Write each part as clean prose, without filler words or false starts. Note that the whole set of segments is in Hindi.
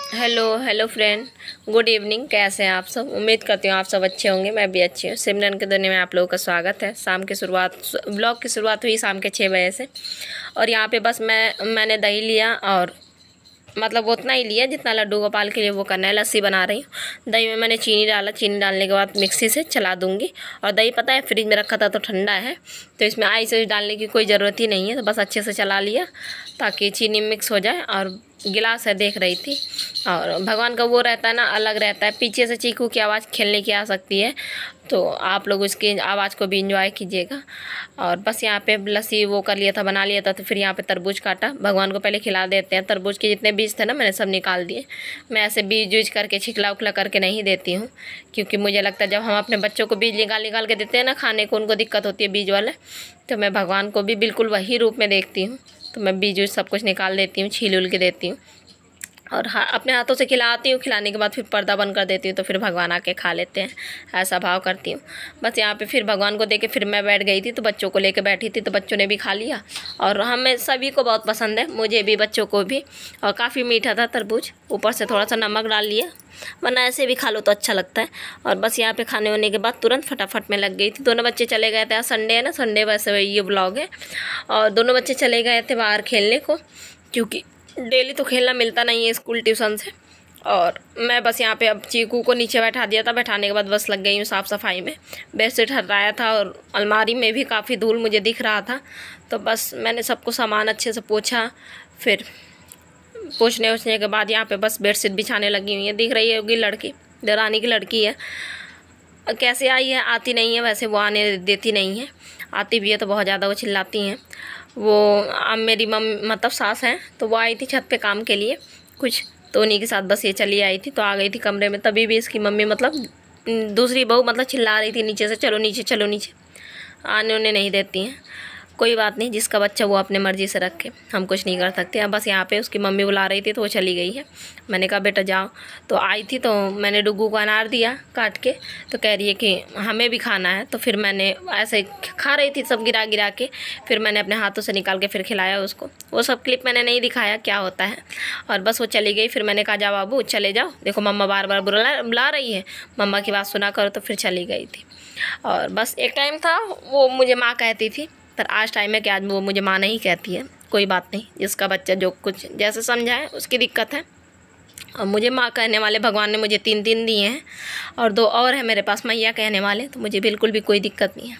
Hello hello friend, good evening. कैसे हैं आप सब? उम्मीद करती हूँ आप सब अच्छे होंगे। मैं भी अच्छी हूँ। सिमरन के दुनिया में आप लोगों का स्वागत है। शाम की शुरुआत, ब्लॉग की शुरुआत हुई शाम के 6 बजे से। और यहाँ पे बस मैंने दही लिया और मतलब उतना ही लिया जितना लड्डू गोपाल के लिए वो करना है। लस्सी बना रही हूँ। दही में मैंने चीनी डाला। चीनी डालने के बाद मिक्सी से चला दूँगी। और दही पता है फ्रिज में रखा था तो ठंडा है, तो इसमें आइस डालने की कोई ज़रूरत ही नहीं है। तो बस अच्छे से चला लिया ताकि चीनी मिक्स हो जाए। और गिलास है, देख रही थी। और भगवान का वो रहता है ना, अलग रहता है। पीछे से चीकू की आवाज़ खेलने की आ सकती है, तो आप लोग उसकी आवाज़ को भी इंजॉय कीजिएगा। और बस यहाँ पे लस्सी वो कर लिया था, बना लिया था। तो फिर यहाँ पे तरबूज काटा। भगवान को पहले खिला देते हैं। तरबूज के जितने बीज थे ना, मैंने सब निकाल दिए। मैं ऐसे बीज यूज करके छिकला उखला करके नहीं देती हूँ, क्योंकि मुझे लगता है जब हम अपने बच्चों को बीज निकाल निकाल के देते हैं ना खाने को, उनको दिक्कत होती है बीज वाले। तो मैं भगवान को भी बिल्कुल वही रूप में देखती हूँ। तो मैं बीज सब कुछ निकाल देती हूँ, छील उल के देती हूँ और अपने हाथों से खिलाती हूँ। खिलाने के बाद फिर पर्दा बंद कर देती हूँ, तो फिर भगवान आके खा लेते हैं। ऐसा भाव करती हूँ। बस यहाँ पे फिर भगवान को देके फिर मैं बैठ गई थी, तो बच्चों को लेके बैठी थी, तो बच्चों ने भी खा लिया। और हमें सभी को बहुत पसंद है, मुझे भी बच्चों को भी। और काफ़ी मीठा था तरबूज, ऊपर से थोड़ा सा नमक डाल लिया, वरना ऐसे भी खा लो तो अच्छा लगता है। और बस यहाँ पे खाने होने के बाद तुरंत फटाफट में लग गई थी। दोनों बच्चे चले गए थे, आज संडे है ना, संडे वैसे ये ब्लॉग है। और दोनों बच्चे चले गए थे बाहर खेलने को, क्योंकि डेली तो खेलना मिलता नहीं है स्कूल ट्यूशन से। और मैं बस यहाँ पे अब चीकू को नीचे बैठा दिया था। बैठाने के बाद बस लग गई हूँ साफ़ सफाई में। बेडशीट हटाया था और अलमारी में भी काफ़ी धूल मुझे दिख रहा था, तो बस मैंने सबको सामान अच्छे से पोंछा। फिर पोंछने के बाद यहाँ पे बस बेडशीट बिछाने लगी हुई है। दिख रही होगी लड़की, देवरानी की लड़की है। कैसे आई है, आती नहीं है, वैसे वो आने देती नहीं है। आती भी है तो बहुत ज़्यादा वो चिल्लाती हैं। वो अब मेरी मतलब सास हैं, तो वो आई थी छत पे काम के लिए कुछ, तो उन्हीं के साथ बस ये चली आई थी। तो आ गई थी कमरे में, तभी भी इसकी मम्मी मतलब दूसरी बहू मतलब चिल्ला रही थी नीचे से, चलो नीचे चलो नीचे। आने उन्हें नहीं देती हैं। कोई बात नहीं, जिसका बच्चा वो अपने मर्ज़ी से रखे, हम कुछ नहीं कर सकते। अब बस यहाँ पे उसकी मम्मी बुला रही थी तो वो चली गई है। मैंने कहा बेटा जाओ। तो आई थी तो मैंने डुग्गू को अनार दिया काट के, तो कह रही है कि हमें भी खाना है। तो फिर मैंने ऐसे खा रही थी सब गिरा गिरा के, फिर मैंने अपने हाथों से निकाल के फिर खिलाया उसको। वो सब क्लिप मैंने नहीं दिखाया क्या होता है। और बस वो चली गई। फिर मैंने कहा जा बाबू चले जाओ, देखो मम्मा बार बार बुला रही है, मम्मा की बात सुना करो। तो फिर चली गई थी। और बस एक टाइम था वो मुझे माँ कहती थी, पर आज टाइम है कि आज वो मुझे माँ नहीं कहती है। कोई बात नहीं, जिसका बच्चा जो कुछ जैसे समझाए उसकी दिक्कत है। और मुझे माँ कहने वाले भगवान ने मुझे 3 दिए हैं, और 2 और है मेरे पास मैया कहने वाले, तो मुझे बिल्कुल भी कोई दिक्कत नहीं है।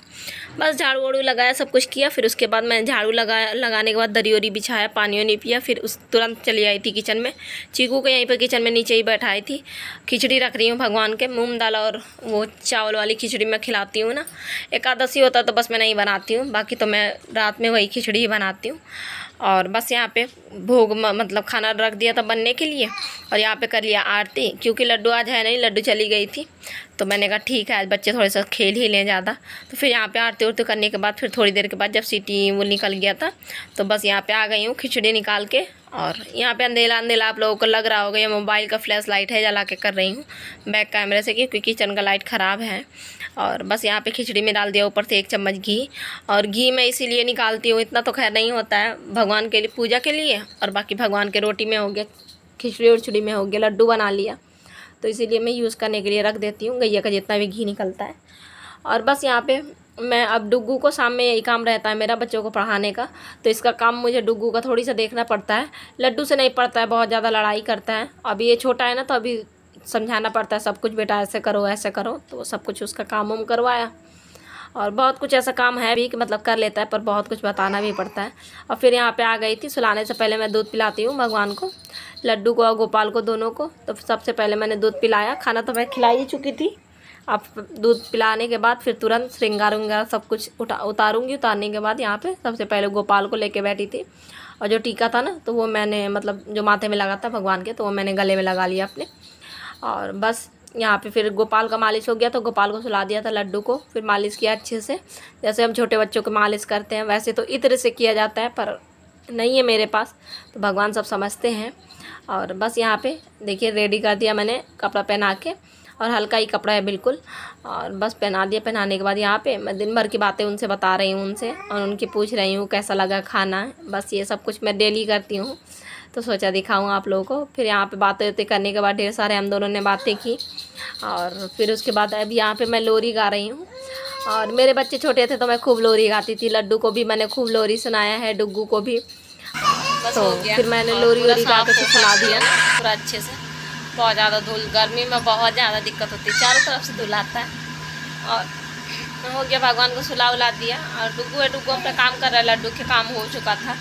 बस झाड़ू वाड़ू लगाया, सब कुछ किया। फिर उसके बाद मैं झाड़ू लगाने के बाद दरी वरी बिछाया, पानी वानी पिया। फिर उस तुरंत चली आई थी किचन में। चीकू को यहीं पर किचन में नीचे ही बैठाई थी। खिचड़ी रख रही हूँ भगवान के, मूंग दाल और वो चावल वाली खिचड़ी मैं खिलाती हूँ ना। एकादशी होता तो बस मैं नहीं बनाती हूँ, बाकी तो मैं रात में वही खिचड़ी ही बनाती हूँ। और बस यहाँ पे भोग मतलब खाना रख दिया था बनने के लिए। और यहाँ पे कर लिया आरती, क्योंकि लड्डू आज है नहीं, लड्डू चली गई थी। तो मैंने कहा ठीक है, आज बच्चे थोड़े सा खेल ही लें ज़्यादा। तो फिर यहाँ पे आरती उरती करने के बाद फिर थोड़ी देर के बाद जब सीटी वो निकल गया था, तो बस यहाँ पे आ गई हूँ खिचड़ी निकाल के। और यहाँ पे अंधेला अंधेला आप लोगों को लग रहा होगा, ये मोबाइल का फ्लैश लाइट है, जला के कर रही हूँ बैक कैमरे से, क्योंकि किचन का लाइट ख़राब है। और बस यहाँ पे खिचड़ी में डाल दिया ऊपर से 1 चम्मच घी। और घी मैं इसीलिए निकालती हूँ, इतना तो खैर नहीं होता है, भगवान के लिए पूजा के लिए। और बाकी भगवान के रोटी में हो गया, खिचड़ी उचड़ी में हो गया, लड्डू बना लिया, तो इसीलिए मैं यूज़ करने के लिए रख देती हूँ गैया का जितना भी घी निकलता है। और बस यहाँ पे मैं अब डुग्गू को शाम में यही काम रहता है मेरा, बच्चों को पढ़ाने का। तो इसका काम मुझे डुग्गू का थोड़ी सा देखना पड़ता है। लड्डू से नहीं पड़ता है, बहुत ज़्यादा लड़ाई करता है। अभी ये छोटा है ना, तो अभी समझाना पड़ता है सब कुछ, बेटा ऐसे करो ऐसे करो, तो सब कुछ उसका काम वाम करवाया। और बहुत कुछ ऐसा काम है भी कि मतलब कर लेता है, पर बहुत कुछ बताना भी पड़ता है। और फिर यहाँ पे आ गई थी। सुलाने से पहले मैं दूध पिलाती हूँ भगवान को, लड्डू को और गोपाल को, दोनों को। तो सबसे पहले मैंने दूध पिलाया। खाना तो मैं खिला ही चुकी थी। अब दूध पिलाने के बाद फिर तुरंत श्रृंगार उंगार सब कुछ उतारूँगी। उतारने के बाद यहाँ पे सबसे पहले गोपाल को लेके बैठी थी। और जो टीका था ना, तो वो मैंने मतलब जो माथे में लगा था भगवान के, तो वो मैंने गले में लगा लिया अपने। और बस यहाँ पे फिर गोपाल का मालिश हो गया, तो गोपाल को सुला दिया था लड्डू को। फिर मालिश किया अच्छे से, जैसे हम छोटे बच्चों को मालिश करते हैं वैसे तो इत्र से किया जाता है, पर नहीं है मेरे पास, तो भगवान सब समझते हैं। और बस यहाँ पे देखिए रेडी कर दिया मैंने कपड़ा पहना के, और हल्का ही कपड़ा है बिल्कुल। और बस पहना दिया। पहनाने के बाद यहाँ पे मैं दिन भर की बातें उनसे बता रही हूँ उनसे, और उनकी पूछ रही हूँ कैसा लगा खाना। बस ये सब कुछ मैं डेली करती हूँ। तो सोचा दिखाऊँ आप लोगों को। फिर यहाँ पे बातें करने के बाद ढेर सारे हम दोनों ने बातें की, और फिर उसके बाद अभी यहाँ पे मैं लोरी गा रही हूँ। और मेरे बच्चे छोटे थे तो मैं खूब लोरी गाती थी, लड्डू को भी मैंने खूब लोरी सुनाया है, डुग्गू को भी। तो फिर मैंने लोरी वोरी गा के सुना दिया पूरा अच्छे से। बहुत ज़्यादा धूल, गर्मी में बहुत ज़्यादा दिक्कत होती है, चारों तरफ से धूल आता है। और हो गया, भगवान को सुला उला दिया। और डुग्गू है, डुग्गू अपना काम कर रहा है, लड्डू के काम हो चुका था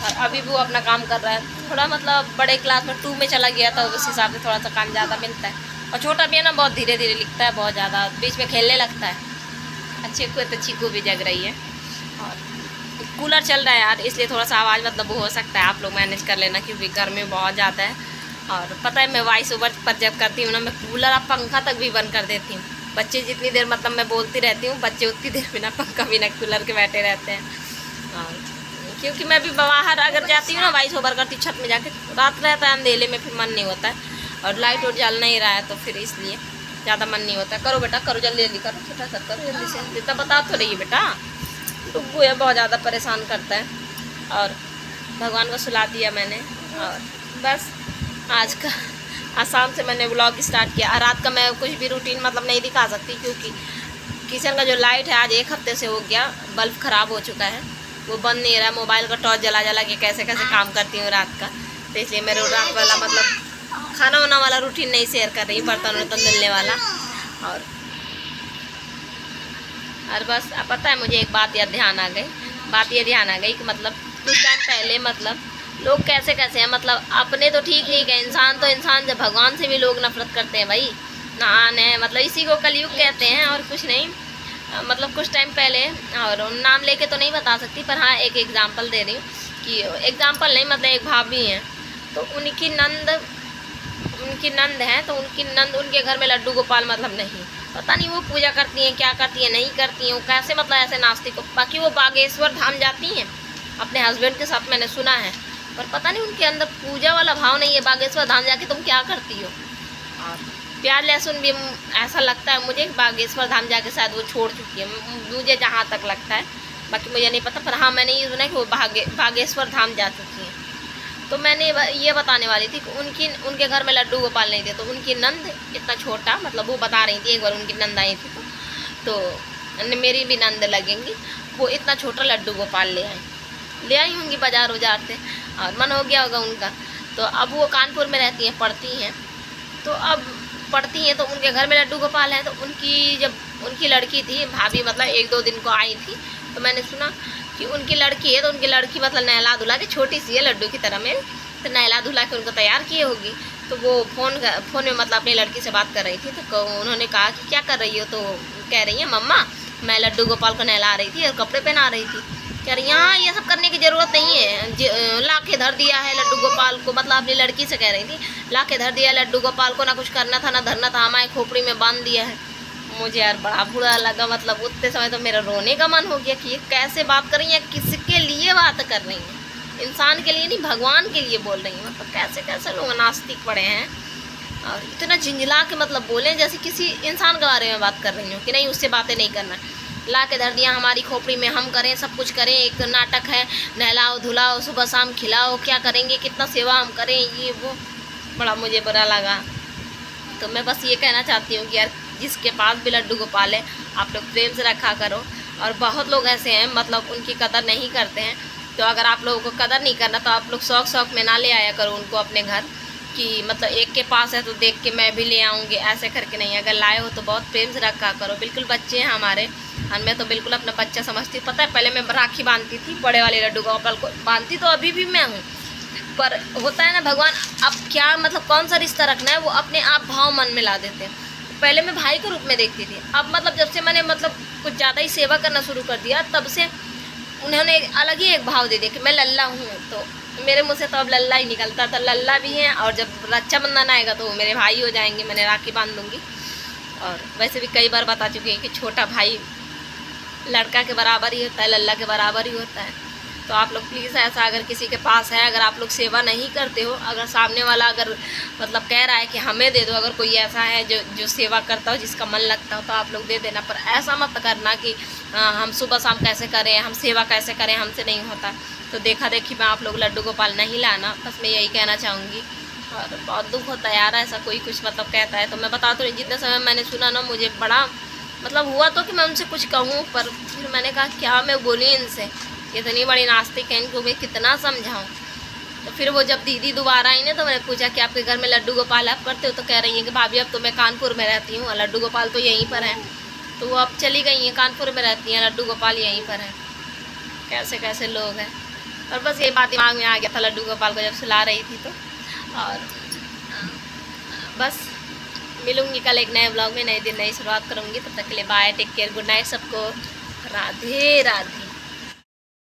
और अभी भी वो अपना काम कर रहा है। थोड़ा मतलब बड़े क्लास में 2 में चला गया था, उस हिसाब से थोड़ा सा काम ज़्यादा मिलता है। और छोटा भी है ना, बहुत धीरे धीरे लिखता है, बहुत ज़्यादा बीच में खेलने लगता है। अच्छे को तो चीकू भी जग रही है। और कूलर चल रहा है यार, इसलिए थोड़ा सा आवाज़ मतलब हो सकता है, आप लोग मैनेज कर लेना, क्योंकि गर्मी बहुत ज़्यादा है। और पता है मैं वॉइस ओवर पर जब करती हूँ ना, मैं कूलर और पंखा तक भी बंद कर देती हूँ। बच्चे जितनी देर मतलब मैं बोलती रहती हूँ, बच्चे उतनी देर बिना पंखा बिना कूलर के बैठे रहते हैं। और क्योंकि मैं भी बाहर अगर जाती हूँ ना, वॉइस ओवर करती हूँ छत में जाके, रात रहता है अंधेले में, फिर मन नहीं होता है। और लाइट और जल नहीं रहा है तो फिर इसलिए ज़्यादा मन नहीं होता। करो बेटा करो, जल्दी जल्दी करो, छोटा सा करो जल्दी से, जितना बता तो रही है बेटा। डुग्गू है, बहुत ज़्यादा परेशान करता है। और भगवान को सुला दिया मैंने। और बस आज शाम से मैंने व्लॉग स्टार्ट किया। रात का मैं कुछ भी रूटीन मतलब नहीं दिखा सकती, क्योंकि किचन का जो लाइट है आज 1 हफ्ते से हो गया, बल्ब ख़राब हो चुका है, वो बंद नहीं रहा। मोबाइल का टॉर्च जला जला के कैसे कैसे काम करती हूँ रात का, तो इसलिए मेरे रात वाला मतलब खाना वाना वाला रूटीन नहीं शेयर कर रही, बर्तन वर्तन धुलने वाला। और बस पता है मुझे एक बात ये ध्यान आ गई कि मतलब कुछ टाइम पहले मतलब लोग कैसे कैसे हैं, मतलब अपने तो ठीक है, इंसान तो इंसान, जब भगवान से भी लोग नफरत करते हैं भाई, नान है मतलब इसी को कलयुग कहते हैं और कुछ नहीं। मतलब कुछ टाइम पहले, और नाम लेके तो नहीं बता सकती, पर हाँ एक एग्जांपल दे रही हूँ कि एग्जांपल नहीं मतलब एक भाभी हैं, तो उनकी नंद है, तो उनकी नंद उनके घर में लड्डू गोपाल मतलब नहीं, पता नहीं वो पूजा करती हैं, क्या करती हैं, नहीं करती हैं, वो कैसे मतलब ऐसे नास्तिक। बाकी वो बागेश्वर धाम जाती हैं अपने हस्बैंड के साथ, मैंने सुना है, पर पता नहीं उनके अंदर पूजा वाला भाव नहीं है। बागेश्वर धाम जाके तुम क्या करती हो? और प्याज लहसुन भी ऐसा लगता है मुझे, बागेश्वर धाम जाके शायद वो छोड़ चुकी है, मुझे जहाँ तक लगता है, बाकी मुझे नहीं पता। पर हाँ मैंने ये सुना कि वो बागेश्वर धाम जा चुकी हैं। तो मैंने ये बताने वाली थी कि उनके घर में लड्डू गोपाल नहीं थे, तो उनकी नंद इतना छोटा, मतलब वो बता रही थी एक बार उनकी नंद आई थी तो मेरी भी नंद लगेंगी, वो इतना छोटा लड्डू गोपाल ले आई होंगी बाजार से, और मन हो गया होगा उनका। तो अब वो कानपुर में रहती हैं, पढ़ती हैं, तो अब पढ़ती हैं तो उनके घर में लड्डू गोपाल हैं। तो जब उनकी लड़की थी, भाभी मतलब 1-2 दिन को आई थी, तो मैंने सुना कि उनकी लड़की है, तो उनकी लड़की मतलब नहला धुला के, छोटी सी है लड्डू की तरह में, तो नहला धुला के उनको तैयार किए होगी। तो वो फ़ोन में मतलब अपनी लड़की से बात कर रही थी, तो उन्होंने कहा कि क्या कर रही हो? तो कह रही है मम्मा मैं लड्डू गोपाल को नहला रही थी और कपड़े पहना रही थी। कह रही यहाँ ये सब करने की ज़रूरत नहीं है, ला के धर दिया है लड्डू गोपाल को, मतलब अपनी लड़की से कह रही थी, ला के धर दिया लड्डू गोपाल को, ना कुछ करना था ना धरना था, हमारे खोपड़ी में बांध दिया है। मुझे यार बड़ा बुरा लगा, मतलब उतने समय तो मेरा रोने का मन हो गया कि ये कैसे बात कर रही हैं, किसके लिए बात कर रही हैं, इंसान के लिए नहीं भगवान के लिए बोल रही हैं। मतलब कैसे कैसे लोग नास्तिक पड़े हैं, और इतना झिंझला के मतलब बोलें जैसे किसी इंसान के बारे में बात कर रही हूँ कि नहीं उससे बातें नहीं करना। ला के धर दिया हमारी खोपड़ी में, हम करें सब कुछ करें, एक नाटक है, नहलाओ धुलाओ सुबह शाम खिलाओ, क्या करेंगे, कितना सेवा हम करें, ये वो, बड़ा मुझे बुरा लगा। तो मैं बस ये कहना चाहती हूँ कि यार जिसके पास भी लड्डू गोपाल है आप लोग प्रेम से रखा करो। और बहुत लोग ऐसे हैं मतलब उनकी कदर नहीं करते हैं, तो अगर आप लोगों को कदर नहीं करना तो आप लोग शौक में ना ले आया करो उनको अपने घर, कि मतलब एक के पास है तो देख के मैं भी ले आऊँगी, ऐसे करके नहीं। अगर लाए हो तो बहुत प्रेम से रखा करो। बिल्कुल बच्चे हैं हमारे, और मैं तो बिल्कुल अपना बच्चा समझती। पता है पहले मैं राखी बांधती थी, बड़े वाले लड्डू गोपाल को बांधती, तो अभी भी मैं हूँ, पर होता है ना भगवान अब क्या मतलब कौन सा रिश्ता रखना है, वो अपने आप भाव मन में ला देते हैं। पहले मैं भाई के रूप में देखती थी, अब मतलब जब से मैंने मतलब कुछ ज़्यादा ही सेवा करना शुरू कर दिया, तब से उन्होंने अलग ही एक भाव दे दिया कि मैं लल्ला हूँ। तो मेरे मुँह से तो अब लल्ला ही निकलता था, लल्ला भी हैं, और जब रक्षाबंधन आएगा तो वो मेरे भाई हो जाएंगे, मैंने राखी बांध दूँगी। और वैसे भी कई बार बता चुकी हैं कि छोटा भाई लड़का के बराबर ही होता है, लल्ला के बराबर ही होता है। तो आप लोग प्लीज़ ऐसा अगर किसी के पास है, अगर आप लोग सेवा नहीं करते हो, अगर सामने वाला अगर मतलब कह रहा है कि हमें दे दो, अगर कोई ऐसा है जो सेवा करता हो, जिसका मन लगता हो, तो आप लोग दे देना। पर ऐसा मत करना कि हम सुबह शाम कैसे करें, हम सेवा कैसे करें, हमसे नहीं होता। तो देखा देखी मैं आप लोग लड्डू गोपाल नहीं लाना, बस मैं यही कहना चाहूँगी। और बहुत दुख होता है यार, ऐसा कोई कुछ मतलब कहता है तो मैं बता तो रही, जितने समय मैंने सुना ना मुझे बड़ा मतलब हुआ तो कि मैं उनसे कुछ कहूँ, पर फिर मैंने कहा क्या मैं बोली इनसे, इतनी बड़ी नास्तिक है, इनको मैं कितना समझाऊँ। तो फिर वो जब दीदी दोबारा आई ना तो मैंने पूछा कि आपके घर में लड्डू गोपाल आप करते हो, तो कह रही हैं कि भाभी अब तो मैं कानपुर में रहती हूँ, लड्डू गोपाल तो यहीं पर हैं। तो वो अब चली गई हैं, कानपुर में रहती हैं, लड्डू गोपाल यहीं पर हैं। कैसे कैसे लोग हैं। और बस ये बात दिमाग में आ गया था लड्डू गोपाल को जब सुला रही थी तो। और बस मिलूँगी कल एक नए ब्लॉग में, नए दिन नई शुरुआत करूँगी। तब तक के लिए bye, take care, good night सबको, राधे राधे।